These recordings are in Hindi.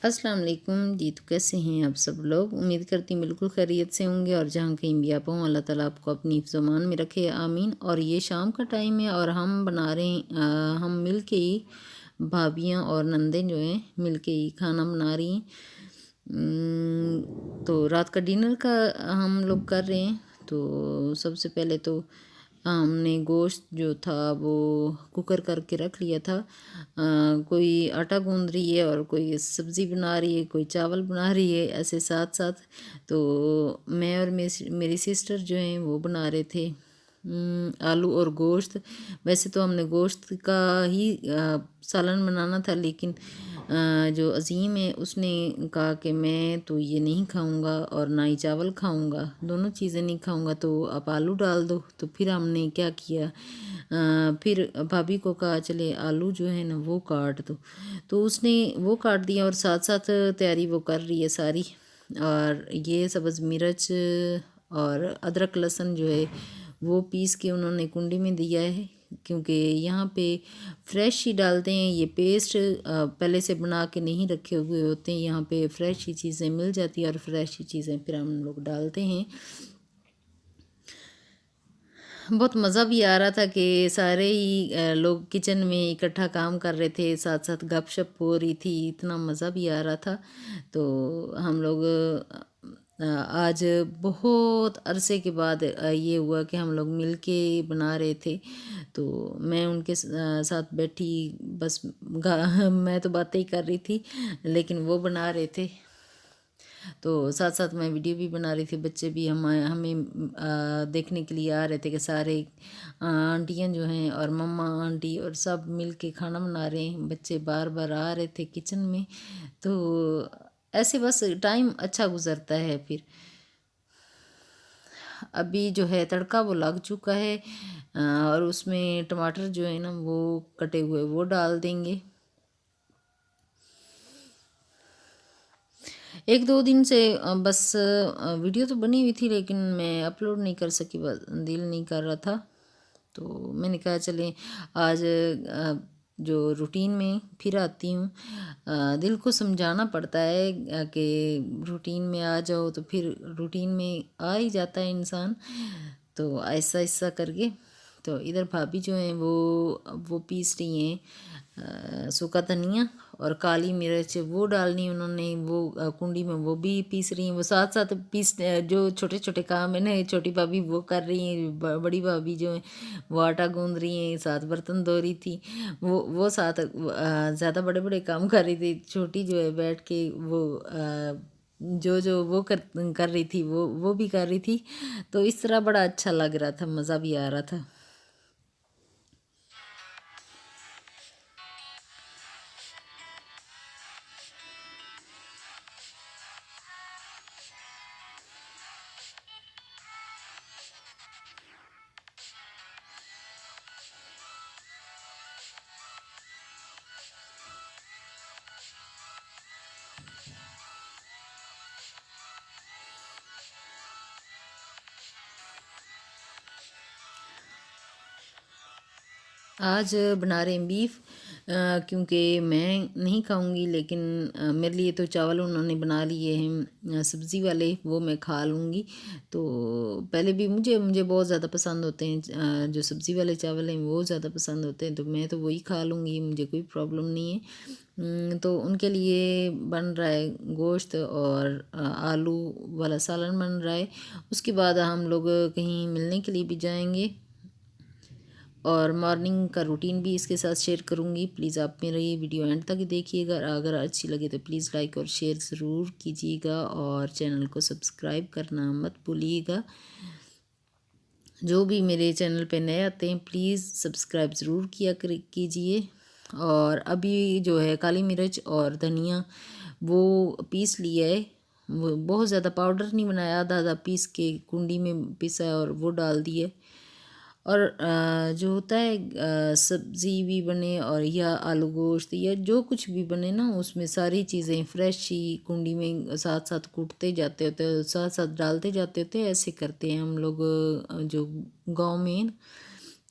अस्सलाम वालेकुम जी। तो कैसे हैं आप सब लोग? उम्मीद करती हूँ बिल्कुल खैरियत से होंगे और जहाँ कहीं भी आप हों अल्लाह ताला आपको अपनी फ़मान में रखे, आमीन। और ये शाम का टाइम है और हम बना रहे हैं हम मिल के ही भाभियाँ और नंदें जो हैं मिल के ही खाना बना रही हैं। तो रात का डिनर का हम लोग कर रहे हैं। तो सबसे पहले तो हमने गोश्त जो था वो कुकर करके रख लिया था। कोई आटा गूंद रही है और कोई सब्ज़ी बना रही है, कोई चावल बना रही है, ऐसे साथ साथ। तो मैं और मेरी सिस्टर जो हैं वो बना रहे थे आलू और गोश्त। वैसे तो हमने गोश्त का ही सालन बनाना था, लेकिन जो अज़ीम है उसने कहा कि मैं तो ये नहीं खाऊंगा और ना ही चावल खाऊंगा, दोनों चीज़ें नहीं खाऊंगा, तो आप आलू डाल दो। तो फिर हमने क्या किया, फिर भाभी को कहा चले आलू जो है ना वो काट दो। तो उसने वो काट दिया और साथ साथ तैयारी वो कर रही है सारी। और ये सब्ज़ मिर्च और अदरक लहसुन जो है वो पीस के उन्होंने कुंडी में दिया है, क्योंकि यहाँ पे फ्रेश ही डालते हैं। ये पेस्ट पहले से बना के नहीं रखे हुए होते हैं, यहाँ पे फ्रेश ही चीज़ें मिल जाती है और फ्रेश ही चीज़ें फिर हम लोग डालते हैं। बहुत मज़ा भी आ रहा था कि सारे ही लोग किचन में इकट्ठा काम कर रहे थे, साथ साथ गपशप हो रही थी, इतना मज़ा भी आ रहा था। तो हम लोग आज बहुत अरसे के बाद ये हुआ कि हम लोग मिल के बना रहे थे। तो मैं उनके साथ बैठी, बस मैं तो बातें ही कर रही थी, लेकिन वो बना रहे थे। तो साथ साथ मैं वीडियो भी बना रही थी। बच्चे भी हमें देखने के लिए आ रहे थे कि सारे आंटियाँ जो हैं और मम्मा आंटी और सब मिल के खाना बना रहे हैं। बच्चे बार बार आ रहे थे किचन में। तो ऐसे बस टाइम अच्छा गुजरता है। फिर अभी जो है तड़का वो लग चुका है और उसमें टमाटर जो है ना वो कटे हुए वो डाल देंगे। एक दो दिन से बस वीडियो तो बनी हुई थी, लेकिन मैं अपलोड नहीं कर सकी, दिल नहीं कर रहा था। तो मैंने कहा चलें आज जो रूटीन में फिर आती हूँ। दिल को समझाना पड़ता है कि रूटीन में आ जाओ, तो फिर रूटीन में आ ही जाता है इंसान। तो ऐसा ऐसा करके तो इधर भाभी जो हैं वो पीस रही हैं सूखा धनिया और काली मिर्च वो डालनी उन्होंने, वो कुंडी में वो भी पीस रही हैं। वो साथ साथ जो छोटे छोटे काम है ना, छोटी भाभी वो कर रही हैं, बड़ी भाभी जो है वो आटा गूंद रही हैं, साथ बर्तन धो रही थी। वो साथ ज़्यादा बड़े बड़े काम कर रही थी। छोटी जो है बैठ के वो जो जो वो कर रही थी वो भी कर रही थी। तो इस तरह बड़ा अच्छा लग रहा था, मज़ा भी आ रहा था। आज बना रहे हैं बीफ, क्योंकि मैं नहीं खाऊंगी, लेकिन मेरे लिए तो चावल उन्होंने बना लिए हैं सब्ज़ी वाले, वो मैं खा लूँगी। तो पहले भी मुझे मुझे बहुत ज़्यादा पसंद होते हैं, जो सब्ज़ी वाले चावल हैं वो ज़्यादा पसंद होते हैं, तो मैं तो वही खा लूँगी, मुझे कोई प्रॉब्लम नहीं है। तो उनके लिए बन रहा है गोश्त और आलू वाला सालन बन रहा है। उसके बाद हम लोग कहीं मिलने के लिए भी जाएंगे और मॉर्निंग का रूटीन भी इसके साथ शेयर करूँगी। प्लीज़ आप मेरा ये वीडियो एंड तक देखिएगा। अगर अच्छी लगे तो प्लीज़ लाइक और शेयर ज़रूर कीजिएगा और चैनल को सब्सक्राइब करना मत भूलिएगा। जो भी मेरे चैनल पे नए आते हैं प्लीज़ सब्सक्राइब ज़रूर कीजिए। और अभी जो है काली मिर्च और धनिया वो पीस लिया है, वो बहुत ज़्यादा पाउडर नहीं बनाया, आधा आधा पीस के कुंडी में पीसा और वो डाल दिया। और जो होता है सब्ज़ी भी बने और या आलू गोश्त या जो कुछ भी बने ना, उसमें सारी चीज़ें फ्रेश ही कुंडी में साथ साथ कूटते जाते होते हैं, साथ साथ डालते जाते होते हैं। ऐसे करते हैं हम लोग जो गांव में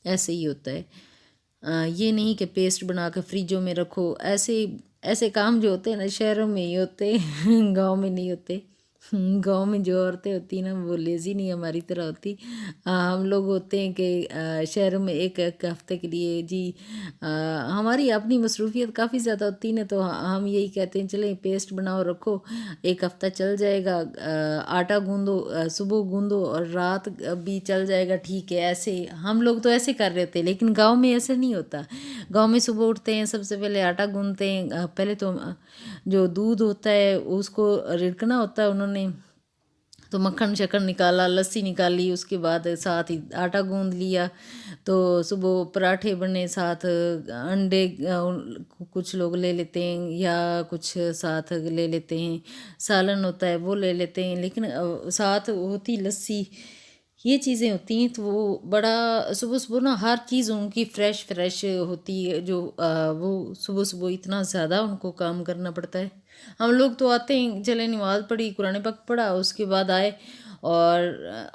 ऐसे ही होता है। ये नहीं कि पेस्ट बना के फ्रिजों में रखो, ऐसे ऐसे काम जो होते हैं ना शहरों में ही होते हैं, गांव में नहीं होते। गांव में जो औरतें होती हैं ना वो लेज़ी नहीं हमारी तरह होती। हम लोग होते हैं कि शहरों में एक एक हफ्ते के लिए जी, हमारी अपनी मसरूफियत काफ़ी ज़्यादा होती है ना, तो हम यही कहते हैं चलें पेस्ट बनाओ रखो, एक हफ्ता चल जाएगा। आटा गूंदो, सुबह गूंदो और रात भी चल जाएगा, ठीक है। ऐसे हम लोग तो ऐसे कर रहे थे, लेकिन गांव में ऐसे नहीं होता। गांव में सुबह उठते हैं, सबसे पहले आटा गूंदते हैं। पहले तो जो दूध होता है उसको रिड़कना होता है उन्होंने, तो मक्खन शक्खन निकाला, लस्सी निकाली, उसके बाद साथ ही आटा गूंद लिया। तो सुबह पराठे बने, साथ अंडे कुछ लोग ले लेते हैं या कुछ साथ ले लेते हैं, सालन होता है वो ले लेते हैं, लेकिन साथ होती लस्सी, ये चीज़ें होती हैं। तो वो बड़ा सुबह सुबह ना हर चीज़ उनकी फ्रेश फ्रेश होती है। जो वो सुबह सुबह इतना ज़्यादा उनको काम करना पड़ता है। हम लोग तो आते हैं, चले नमाज़ पढ़ी, कुरान पाक पढ़ा, उसके बाद आए और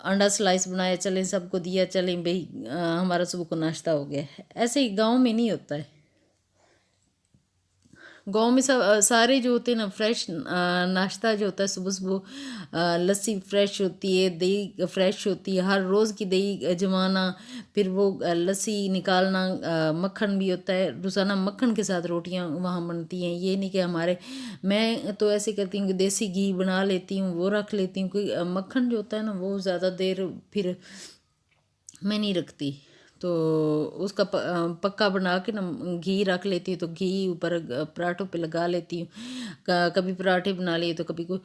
अंडा स्लाइस बनाया, चलें सबको दिया, चलें भाई हमारा सुबह को नाश्ता हो गया। ऐसे ही गांव में नहीं होता है। गांव में सब सारे जो होते हैं ना फ्रेश नाश्ता जो होता है सुबह सुबह, लस्सी फ्रेश होती है, दही फ्रेश होती है, हर रोज़ की दही जमाना, फिर वो लस्सी निकालना, मक्खन भी होता है रोज़ाना, मक्खन के साथ रोटियां वहाँ बनती हैं। ये नहीं कि हमारे, मैं तो ऐसे करती हूँ कि देसी घी बना लेती हूँ, वो रख लेती हूँ, क्योंकि मक्खन जो होता है ना वो ज़्यादा देर फिर मैं नहीं रखती। तो उसका पक्का बना के ना घी रख लेती हूँ, तो घी ऊपर पराठों पे लगा लेती हूँ। कभी पराठे बना लिए तो कभी कोई,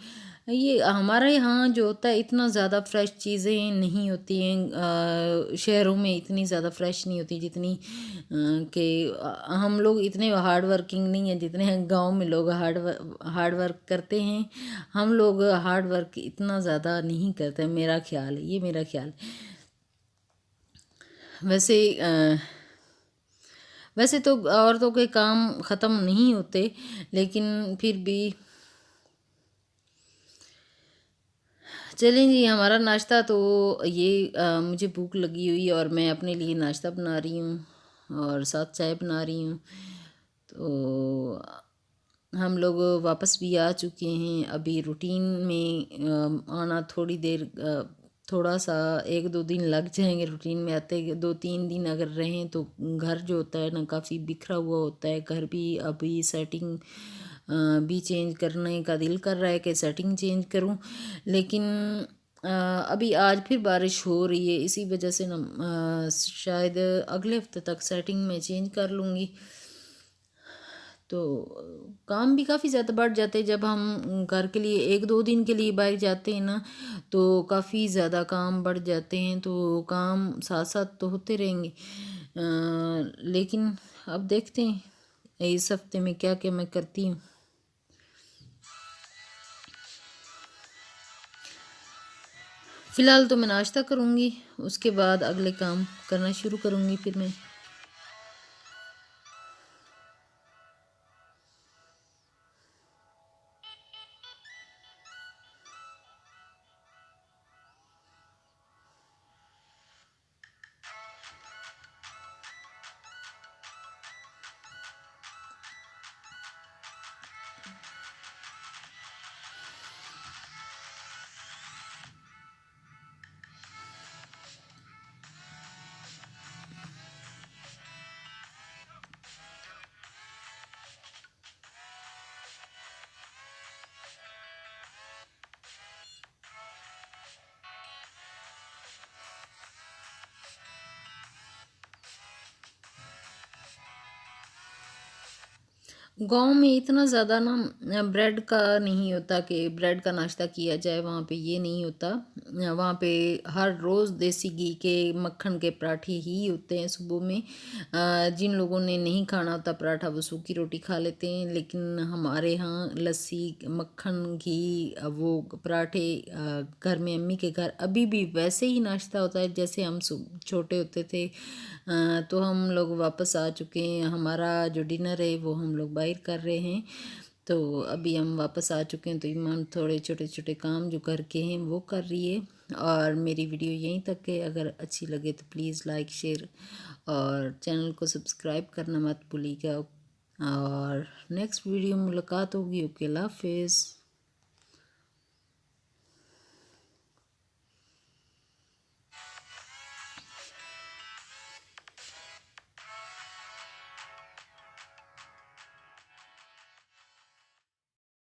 ये हमारे यहाँ जो होता है इतना ज़्यादा फ्रेश चीज़ें नहीं होती हैं। शहरों में इतनी ज़्यादा फ्रेश नहीं होती जितनी कि हम लोग इतने हार्ड वर्किंग नहीं हैं जितने गांव में लोग हार्ड वर्क करते हैं। हम लोग हार्ड वर्क इतना ज़्यादा नहीं करते, मेरा ख्याल है, ये मेरा ख्याल है। वैसे वैसे तो औरतों के काम ख़त्म नहीं होते, लेकिन फिर भी चलें जी। हमारा नाश्ता तो ये मुझे भूख लगी हुई है और मैं अपने लिए नाश्ता बना रही हूँ और साथ चाय बना रही हूँ। तो हम लोग वापस भी आ चुके हैं। अभी रूटीन में आना थोड़ी देर, थोड़ा सा 1-2 दिन लग जाएंगे रूटीन में आते। 2-3 दिन अगर रहें तो घर जो होता है ना काफ़ी बिखरा हुआ होता है। घर भी अभी सेटिंग भी चेंज करने का दिल कर रहा है कि सेटिंग चेंज करूं, लेकिन अभी आज फिर बारिश हो रही है, इसी वजह से ना शायद अगले हफ्ते तक सेटिंग में चेंज कर लूँगी। तो काम भी काफ़ी ज़्यादा बढ़ जाते हैं जब हम घर के लिए 1-2 दिन के लिए बाहर जाते हैं ना, तो काफ़ी ज़्यादा काम बढ़ जाते हैं। तो काम साथ साथ तो होते रहेंगे, लेकिन अब देखते हैं इस हफ्ते में क्या क्या मैं करती हूँ। फ़िलहाल तो मैं नाश्ता करूँगी, उसके बाद अगले काम करना शुरू करूँगी फिर मैं। गांव में इतना ज़्यादा ना ब्रेड का नहीं होता कि ब्रेड का नाश्ता किया जाए, वहाँ पे ये नहीं होता। वहाँ पे हर रोज़ देसी घी के मक्खन के पराठे ही होते हैं सुबह में। जिन लोगों ने नहीं खाना होता पराठा वो सूखी रोटी खा लेते हैं, लेकिन हमारे यहाँ लस्सी मक्खन घी वो पराठे घर में अम्मी के घर अभी भी वैसे ही नाश्ता होता है जैसे हम छोटे होते थे। तो हम लोग वापस आ चुके हैं, हमारा जो डिनर है वो हम लोग बाहर कर रहे हैं। तो अभी हम वापस आ चुके हैं, तो ईमान थोड़े छोटे छोटे काम जो घर के हैं वो कर रही है। और मेरी वीडियो यहीं तक है, अगर अच्छी लगे तो प्लीज़ लाइक शेयर और चैनल को सब्सक्राइब करना मत भूलिएगा। और नेक्स्ट वीडियो में मुलाकात होगी। ओके, अल्लाह हाफिज़।